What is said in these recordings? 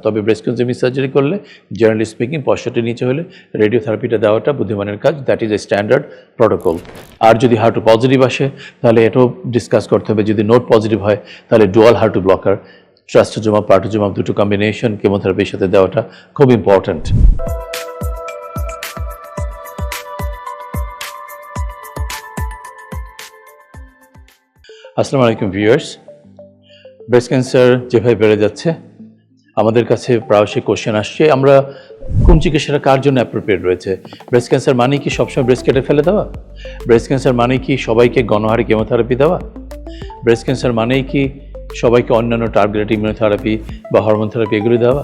তবে breast conserving surgery করলে generally speaking 65 নিচে হলে রেডিওথেরাপিটা দেওয়াটা বুদ্ধিমানের কাজ, that is a standard protocol. আর যদি হার্টু পজিটিভ আসে তাহলে এটাও ডিসকাস করতে হবে। যদি নোট পজিটিভ হয় তাহলে ডুয়াল হার্টু ব্লকার, ট্রাস্টোজোমাব পার্টোজোমাব দুটো কম্বিনেশন কেমোথেরাপির সাথে দেওয়াটা খুব ইম্পর্ট্যান্ট। আসসালামু আলাইকুম ভিউয়ার্স। ব্রেস্ট ক্যান্সার যেভাবে বেড়ে যাচ্ছে আমাদের কাছে প্রায়শই কোশ্চেন আসছে, আমরা কোন চিকিৎসাটা কার জন্য অ্যাপ্রোপ্রিয়েট রয়েছে? ব্রেস্ট ক্যান্সার মানে কি সবসময় ব্রেস্ট কেটে ফেলে দেওয়া? ব্রেস্ট ক্যান্সার মানে কি সবাইকে গণহারে কেমোথেরাপি দেওয়া? ব্রেস্ট ক্যান্সার মানেই কি সবাইকে অন্যান্য টার্গেটেড ইমিউনোথেরাপি বা হরমোন থেরাপি এগুলো দেওয়া?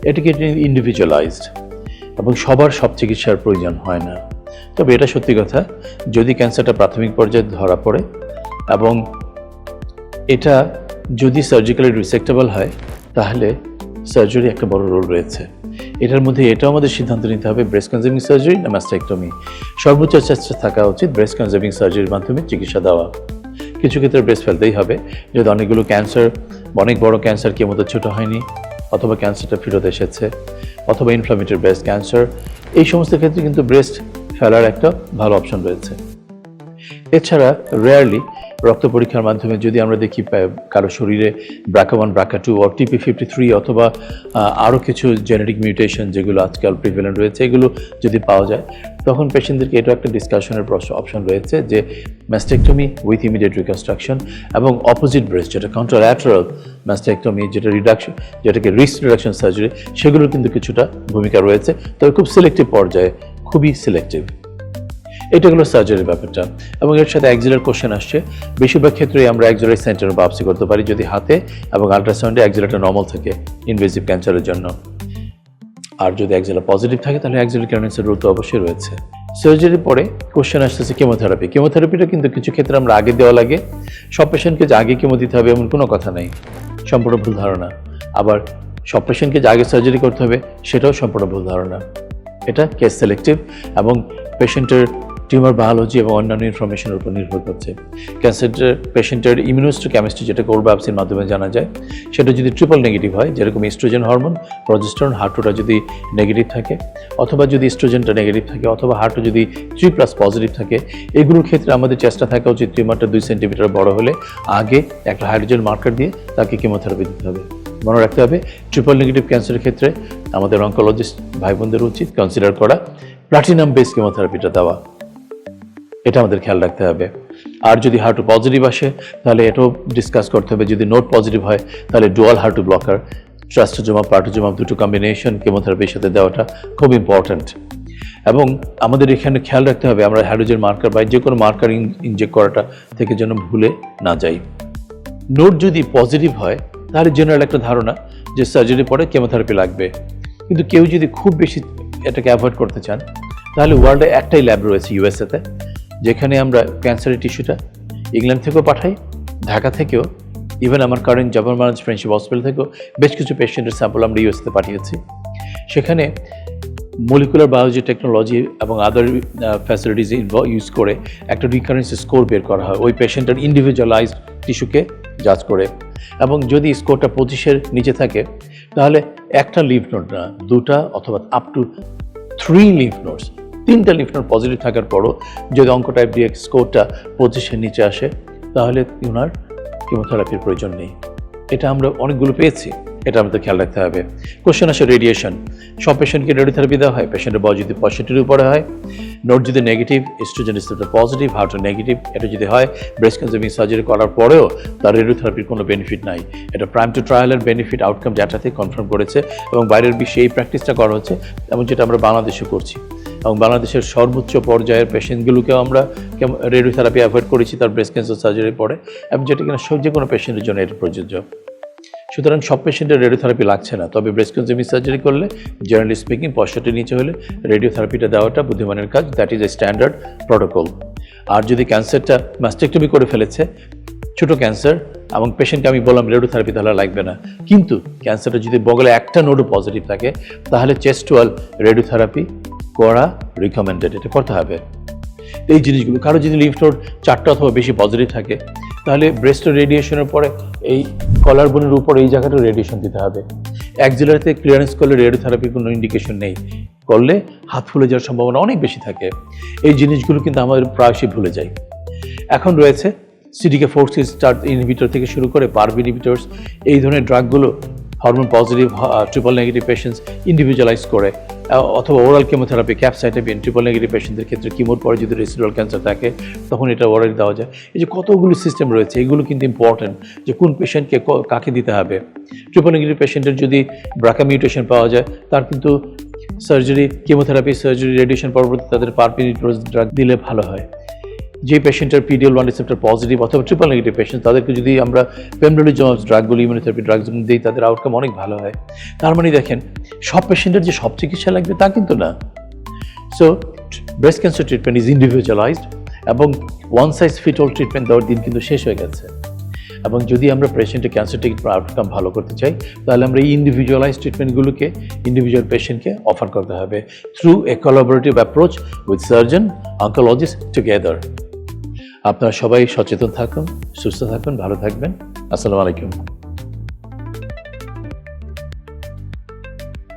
এটা কি ইন্ডিভিজুয়ালাইজড এবং সবার সব চিকিৎসার প্রয়োজন হয় না। তবে এটা সত্যি কথা, যদি ক্যান্সারটা প্রাথমিক পর্যায়ে ধরা পড়ে এবং এটা যদি সার্জিক্যালি রিসেক্টেবল হয় তাহলে সার্জারি একটা বড় রোল রয়েছে। এটার মধ্যে এটাও আমাদের সিদ্ধান্ত নিতে হবে ব্রেস্ট কনজিউমিং সার্জারি না ম্যাস্টেক্টমি। সর্বোচ্চ চেষ্টা থাকা উচিত ব্রেস্ট কনজিউমিং সার্জারির মাধ্যমে চিকিৎসা দেওয়া। কিছু ক্ষেত্রে ব্রেস্ট ফেলতেই হবে, যদি অনেকগুলো ক্যান্সার, অনেক বড় ক্যান্সার কি মতো ছোটো হয়নি, অথবা ক্যান্সারটা ফেরত এসেছে, অথবা ইনফ্লামেটরি ব্রেস্ট ক্যান্সার, এই সমস্ত ক্ষেত্রে কিন্তু ব্রেস্ট ফেলার একটা ভালো অপশন রয়েছে। এছাড়া রেয়ারলি রক্ত পরীক্ষার মাধ্যমে যদি আমরা দেখি কারো শরীরে BRCA1, BRCA2 ও TP53 অথবা আরও কিছু জেনেটিক মিউটেশন যেগুলো আজকাল প্রিভ্যালেন্ট রয়েছে, এগুলো যদি পাওয়া যায় তখন পেশেন্টদেরকে এটাও একটা ডিসকাশনের অপশন রয়েছে যে ম্যাস্টেক্টমি উইথ ইমিডিয়েট রিকনস্ট্রাকশন এবং অপোজিট ব্রেস্ট যেটা কন্ট্রাল্যাটারাল ম্যাস্টেক্টমি যেটাকে রিস্ক রিডাকশন সার্জারি, সেগুলোর কিন্তু কিছুটা ভূমিকা রয়েছে, তবে খুব সিলেক্টিভ পর্যায়ে, খুবই সিলেক্টিভ। এটা হলো সার্জারির ব্যাপারটা। এবং এর সাথে অ্যাক্সিলার কোশ্চেন আসছে, বেশিরভাগ ক্ষেত্রেই আমরা অ্যাক্সিলারি সেন্টারে বায়োপসি করতে পারি যদি হাতে এবং আল্ট্রাসাউন্ডে অ্যাক্সিলারটা নর্মাল থাকে ইনভেসিভ ক্যান্সারের জন্য। আর যদি অ্যাক্সিলার পজিটিভ থাকে তাহলে অ্যাক্সিলারি ক্যান্সারের রোগ তো অবশ্যই রয়েছে। সার্জারির পরে কোশ্চেন আসতেছে কেমোথেরাপি। কেমোথেরাপিটা কিন্তু কিছু ক্ষেত্রে আমরা আগে দেওয়া লাগে। সব পেশেন্টকে যে আগে কেমো দিতে হবে এমন কোনো কথা নেই, সম্পূর্ণ ভুল ধারণা। আবার সব পেশেন্টকে যে আগে সার্জারি করতে হবে সেটাও সম্পূর্ণ ভুল ধারণা। এটা কেস সিলেক্টিভ এবং পেশেন্টের টিউমার বায়োলজি এবং অন্যান্য ইনফরমেশনের উপর নির্ভর করছে। ক্যান্সার পেশেন্টের ইমিউনোহিস্টোকেমিস্ট্রি যেটা কোর বায়োপসির মাধ্যমে জানা যায়, সেটা যদি ট্রিপল নেগেটিভ হয়, যেরকম ইস্ট্রোজেন হরমোন, প্রজেস্টেরন, হার্টুটা যদি নেগেটিভ থাকে, অথবা যদি ইস্ট্রোজেনটা নেগেটিভ থাকে, অথবা হার্টু যদি 3+ পজিটিভ থাকে, এগুলোর ক্ষেত্রে আমাদের চেষ্টা থাকা উচিত টিউমারটা 2 সেন্টিমিটার বড় হলে আগে একটা হাইড্রোজেন মার্কার দিয়ে তাকে কেমোথেরাপি দিতে হবে। মনে রাখতে হবে ট্রিপল নেগেটিভ ক্যান্সারের ক্ষেত্রে আমাদের অনকোলজিস্ট ভাই বোনদের উচিত কনসিডার করা প্লাটিনাম বেস কেমোথেরাপিটা দেওয়া, এটা আমাদের খেয়াল রাখতে হবে। আর যদি হার্টু পজিটিভ আসে তাহলে এটাও ডিসকাস করতে হবে। যদি নোট পজিটিভ হয় তাহলে ডুয়াল হার্টু ব্লকার, ট্রাস্টোজোমাব পার্টোজোমাব দুটো কম্বিনেশন কেমোথেরাপির সাথে দেওয়াটা খুব ইম্পর্ট্যান্ট। এবং আমাদের এখানে খেয়াল রাখতে হবে আমরা হাইড্রোজেন মার্কার বা যে কোনো মার্কার ইনজেক্ট করাটা থেকে যেন ভুলে না যাই। নোট যদি পজিটিভ হয় তাহলে জেনারেল একটা ধারণা যে সার্জারির পরে কেমোথেরাপি লাগবে, কিন্তু কেউ যদি খুব বেশি এটাকে অ্যাভয়েড করতে চান তাহলে ওয়ার্ল্ডে একটাই ল্যাব রয়েছে ইউএসএতে, যেখানে আমরা ক্যান্সারের টিস্যুটা ইংল্যান্ড থেকেও পাঠাই, ঢাকা থেকেও, ইভেন আমার current Japan Marajo friendship hospital থেকেও বেশ কিছু পেশেন্টের স্যাম্পল আমরা ইউএসএতে পাঠিয়েছি। সেখানে মলিকুলার বায়োলজি টেকনোলজি এবং আদার ফ্যাসিলিটিস ইউজ করে একটা রিকারেন্স স্কোর বের করা হয় ওই পেশেন্টের ইন্ডিভিজুয়ালাইজড টিস্যুকে জাজ করে। এবং যদি স্কোরটা 25-এর নিচে থাকে তাহলে একটা লিম্ফ নোড না, 2টা অথবা আপ টু 3 লিম্ফ নোডস, 3টা লিম্ফ নোড পজিটিভ থাকার পরও যদি অঙ্কটাইপ দিয়ে স্কোরটা 25-এর নিচে আসে তাহলে ওনার কেমোথেরাপির প্রয়োজন নেই। এটা আমরা অনেকগুলো পেয়েছি, এটা আমাদের খেয়াল রাখতে হবে। কোশ্চেন আসে রেডিয়েশন। সব পেশেন্টকে রেডিওথেরাপি দেওয়া হয়, পেশেন্টের বয়স যদি 65-এর উপরে হয়, নোট যদি নেগেটিভ, ইস্ট্রোজেন রিসেপ্টর পজিটিভ, হার্টও নেগেটিভ, এটা যদি হয় ব্রেস্ট কনজিউমিং সার্জারি করার পরেও তার রেডিওথেরাপির কোনো বেনিফিট নাই। এটা প্রাইম টু ট্রায়ালের বেনিফিট আউটকাম ডাটাতে কনফার্ম করেছে এবং বাইরের বিশ্বে এই প্র্যাকটিসটা করা হচ্ছে এবং যেটা আমরা বাংলাদেশে করছি। এবং বাংলাদেশের সর্বোচ্চ পর্যায়ের পেশেন্টগুলোকেও আমরা রেডিওথেরাপি অ্যাভয়েড করেছি তার ব্রেস্ট ক্যান্সার সার্জারির পরে, এবং যেটা কিনা যে কোনো পেশেন্টের জন্য এটা প্রযোজ্য। সুতরাং সব পেশেন্টের রেডিওথেরাপি লাগছে না, তবে ব্রেস্ট কনজিউমিং সার্জারি করলে জেনারেলি স্পিকিং 65 নিচে হলে রেডিওথেরাপিটা দেওয়াটা বুদ্ধিমানের কাজ, that is a standard protocol. আর যদি ক্যান্সারটা ম্যাস্টেক্টমি করে ফেলেছে, ছোট ক্যান্সার, এবং পেশেন্টকে আমি বললাম রেডিওথেরাপি তাহলে লাগবে না, কিন্তু ক্যান্সারটা যদি বগলে একটা নোডও পজিটিভ থাকে তাহলে চেস্ট ওয়াল রেডিওথেরাপি করা রিকমেন্ডেড, এটা করতে হবে। এই জিনিসগুলো, কারো যদি লিম্ফ নোড 4টা অথবা বেশি পজিটিভ থাকে তাহলে ব্রেস্টের রেডিয়েশনের পরে এই কলার বোনের উপর এই জায়গাটা রেডিয়েশন দিতে হবে। অ্যাক্সিলারিতে ক্লিয়ারেন্স করলে রেডিওথেরাপির কোনো ইন্ডিকেশন নেই, করলে হাত ফুলে যাওয়ার সম্ভাবনা অনেক বেশি থাকে। এই জিনিসগুলো কিন্তু আমাদের প্রায়শই ভুলে যাই। এখন রয়েছে CDK4/6 ইনহিবিটর থেকে শুরু করে PARP ইনহিবিটরস, এই ধরনের ড্রাগগুলো hormone positive triple negative patients individualise করে, অথবা oral chemotherapy capecitabine triple negative পেশেন্টদের ক্ষেত্রে কিমোর পরে যদি রেসিডুয়াল ক্যান্সার থাকে তখন এটা ওরাল দেওয়া যায়। এই যে কতগুলো সিস্টেম রয়েছে, এগুলো কিন্তু ইম্পর্টেন্ট যে কোন পেশেন্টকে কাকে দিতে হবে। ট্রিপল নেগেটিভ পেশেন্টের যদি ব্রাকা মিউটেশন পাওয়া যায় তার কিন্তু সার্জারি, কেমোথেরাপি, সার্জারি, রেডিয়েশন পরবর্তী তাদের PARP ইনহিবিটরস ড্রাগ দিলে ভালো হয়। যে পেশেন্টের PD-L1 রিসেপ্টর পজিটিভ অথবা ট্রিপল নেগেটিভ পেশেন্ট, তাদেরকে যদি আমরা পেমব্রোলিজুমাব ড্রাগগুলো, ইমিউনোথেরাপি ড্রাগগুলো দিই তাদের আউটকাম অনেক ভালো হয়। তার মানে দেখেন সব পেশেন্টের যে সব চিকিৎসা লাগবে তা কিন্তু না। So breast cancer treatment is individualised, এবং one size fit all treatment দেওয়ার দিন কিন্তু শেষ হয়ে গেছে। এবং যদি আমরা পেশেন্টের ক্যান্সার ট্রিটমেন্ট আউটকাম ভালো করতে চাই তাহলে আমরা এই ইন্ডিভিজুয়ালাইজড ট্রিটমেন্টগুলোকে ইন্ডিভিজুয়াল পেশেন্টকে অফার করতে হবে through a collaborative approach with surgeon, oncologist together. আপনারা সবাই সচেতন থাকুন, সুস্থ থাকুন, ভালো থাকবেন। আসসালামু আলাইকুম।